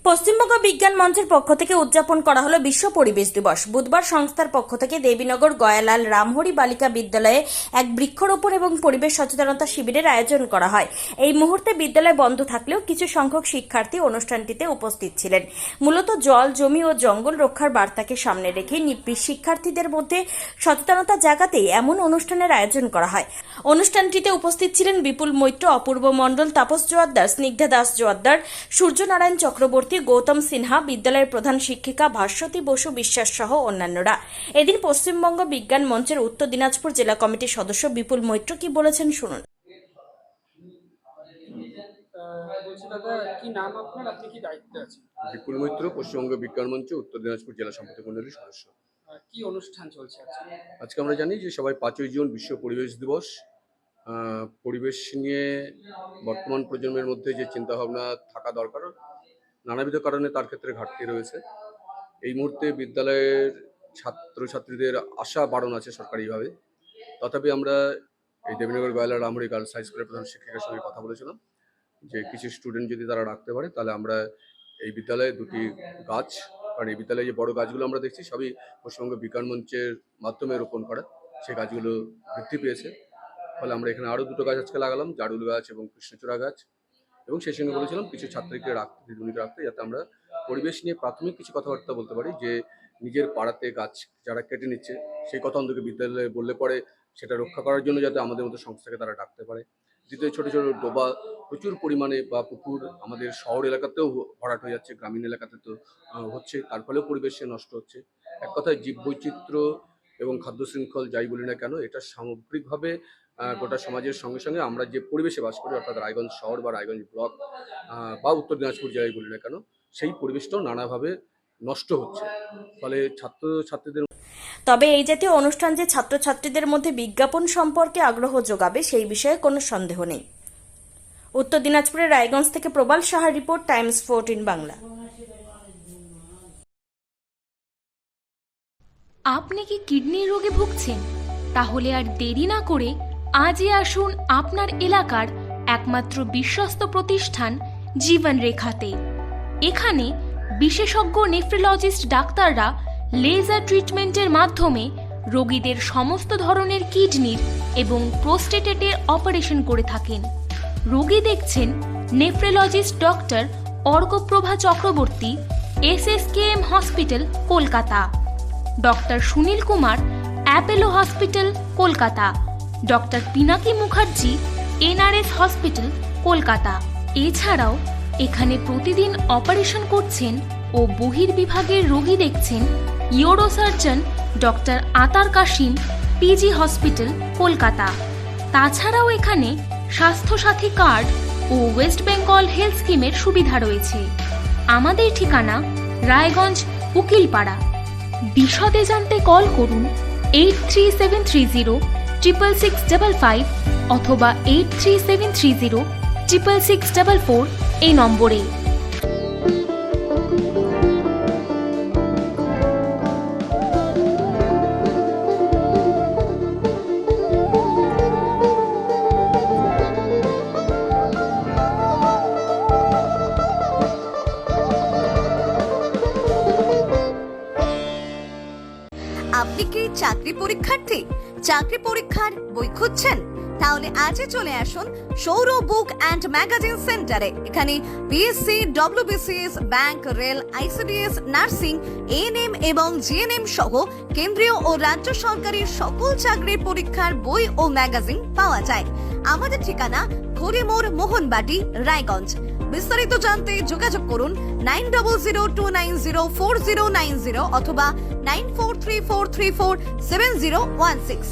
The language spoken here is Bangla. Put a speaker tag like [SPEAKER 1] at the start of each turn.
[SPEAKER 1] পশ্চিমবঙ্গ বিজ্ঞান মঞ্চের পক্ষ থেকে উদযাপন করা হলো বিশ্ব পরিবেশ দিবস। বুধবার সংস্থার পক্ষ থেকে দেবীনগর গয়ালাল রামহরি বালিকা বিদ্যালয়ে এক বৃক্ষরোপণ এবং পরিবেশ সচেতনতা শিবিরের আয়োজন করা হয়। এই মুহূর্তে বিদ্যালয় বন্ধ থাকলেও কিছু সংখ্যক শিক্ষার্থী অনুষ্ঠানটিতে উপস্থিত ছিলেন। মূলত জল, জমি ও জঙ্গল রক্ষার বার্তাকে সামনে রেখে শিক্ষার্থীদের মধ্যে সচেতনতা জাগাতে এমন অনুষ্ঠানের আয়োজন করা হয়। অনুষ্ঠানটিতে উপস্থিত ছিলেন বিপুল মৈত্র, অপূর্ব মণ্ডল, তাপস জোয়ারদার, স্নিগ্ধা দাস জোয়ারদার, সূর্যনারায়ণ চক্রবর্তী, গৌতম সিনহা, বিদ্যালয়ের প্রধান শিক্ষিকা ভাস্বতী বসু বিশ্বাস সহ অন্যান্যরা। এদিন পশ্চিমবঙ্গ বিজ্ঞান মঞ্চের উত্তর দিনাজপুর জেলা কমিটির সদস্য বিপুল মৈত্র কি বলেছেন শুনুন।
[SPEAKER 2] বিপুল মৈত্র, পশ্চিমবঙ্গ বিজ্ঞান মঞ্চ উত্তর দিনাজপুর জেলা সম্পাদক মণ্ডলীর সদস্য।
[SPEAKER 3] কি অনুষ্ঠান চলছে
[SPEAKER 2] আজকে আমরা জানি যে সবাই 5ই জুন বিশ্ব পরিবেশ দিবস। পরিবেশ নিয়ে বর্তমান প্রজন্মের মধ্যে যে চিন্তাভাবনা থাকা দরকার, নানাবিধ কারণে তার ক্ষেত্রে ঘাটতি রয়েছে। এই মুহূর্তে বিদ্যালয়ের ছাত্রছাত্রীদের আশা বাড়ন আছে সরকারিভাবে। তথাপি আমরা এই দেবীনগর গয়ালাল রামহরি গার্লস হাই স্কুলের প্রধান শিক্ষিকার সঙ্গে কথা বলেছিলাম যে কিছু স্টুডেন্ট যদি তারা রাখতে পারে তাহলে আমরা এই বিদ্যালয়ে 2টি গাছ, কারণ এই বিদ্যালয়ে যে বড় গাছগুলো আমরা দেখছি সবই পশ্চিমবঙ্গ বিজ্ঞান মঞ্চের মাধ্যমে রোপণ করা, সেই গাছগুলো বৃদ্ধি পেয়েছে। ফলে আমরা এখানে আরও 2টো গাছ আজকে লাগালাম, জারুল গাছ এবং কৃষ্ণচূড়া গাছ, এবং সেই সঙ্গে বলেছিলাম কিছু ছাত্রীকে রাখতে যাতে আমরা পরিবেশ নিয়ে প্রাথমিক কিছু কথাবার্তা বলতে পারি, যে নিজের পাড়াতে গাছ যারা কেটে নিচ্ছে সেই কথা অন্তত বিদ্যালয়ে বললে পরে সেটা রক্ষা করার জন্য যাতে আমাদের মতো সংস্থাকে তারা ডাকতে পারে। দ্বিতীয়, ছোটো ছোটো ডোবা প্রচুর পরিমাণে বা পুকুর আমাদের শহর এলাকাতেও ভরাট হয়ে যাচ্ছে, গ্রামীণ এলাকাতে তো হচ্ছে, তার ফলেও পরিবেশে নষ্ট হচ্ছে। এক কথায় জীববৈচিত্র্য এবং খাদ্য শৃঙ্খল যাই বলি না কেন, এটা সামগ্রিকভাবে গোটা সমাজের সঙ্গে সঙ্গে আমরা যে পরিবেশে বাস করি, অর্থাৎ রায়গঞ্জ শহর বা রায়গঞ্জ ব্লক বা উত্তর দিনাজপুর জেলায় বলি না কেন, সেই পরিবেশটাও নানাভাবে নষ্ট হচ্ছে। ফলে ছাত্রছাত্রীদের
[SPEAKER 1] তবে এই জাতীয় অনুষ্ঠান যে ছাত্রছাত্রীদের মধ্যে বিজ্ঞাপন সম্পর্কে আগ্রহ যোগাবে সেই বিষয়ে কোনো সন্দেহ নেই। উত্তর দিনাজপুরের রায়গঞ্জ থেকে প্রবাল সাহার রিপোর্ট, টাইমস 14 বাংলা।
[SPEAKER 4] আপনি কি কিডনি রোগে ভুগছেন? তাহলে আর দেরি না করে আজই আসুন আপনার এলাকার একমাত্র বিশ্বস্ত প্রতিষ্ঠান জীবন রেখাতে। এখানে বিশেষজ্ঞ নেফ্রোলজিস্ট ডাক্তাররা লেজার ট্রিটমেন্টের মাধ্যমে রোগীদের সমস্ত ধরনের কিডনির এবং প্রোস্টেটের অপারেশন করে থাকেন। রোগী দেখছেন nephrologist doctor Arkaprava Chakraborty, SSKM hospital, Kolkata; doctor Sunil Kumar, Apollo hospital, Kolkata; doctor Pinaki Mukherjee, NRS hospital, Kolkata. এছাড়াও এখানে প্রতিদিন অপারেশন করছেন ও বহির্বিভাগের রোগী দেখছেন ইউরোসার্জন ডক্টর আতার কাশিম, PG হসপিটাল, কলকাতা। তাছাড়াও এখানে স্বাস্থ্যসাথী কার্ড ও ওয়েস্ট বেঙ্গল হেলথ স্কিমের সুবিধা রয়েছে। আমাদের ঠিকানা রায়গঞ্জ, উকিলপাড়া। বিশদে জানতে কল করুন 8373066655 অথবা 8373066644 এই নম্বরে।
[SPEAKER 5] আপনি কি চাকরি পরীক্ষার্থী? চাকরি পরীক্ষার বই খুঁজছেন? তাহলে আজই চলে আসুন সৌর বুক অ্যান্ড ম্যাগাজিন সেন্টারে। এখানে BSc, WBCS, bank, rail, ICDS, nursing, ANM এবং GNM সহ কেন্দ্রীয় ও রাজ্য সরকারের সকল চাকরির পরীক্ষার বই ও ম্যাগাজিন পাওয়া যায়। আমাদের ঠিকানা ঘড়িমোড়, মোহনবাটি, রায়গঞ্জ। বিস্তারিত জানতে যোগাযোগ করুন 9002904090 অথবা 9434347016।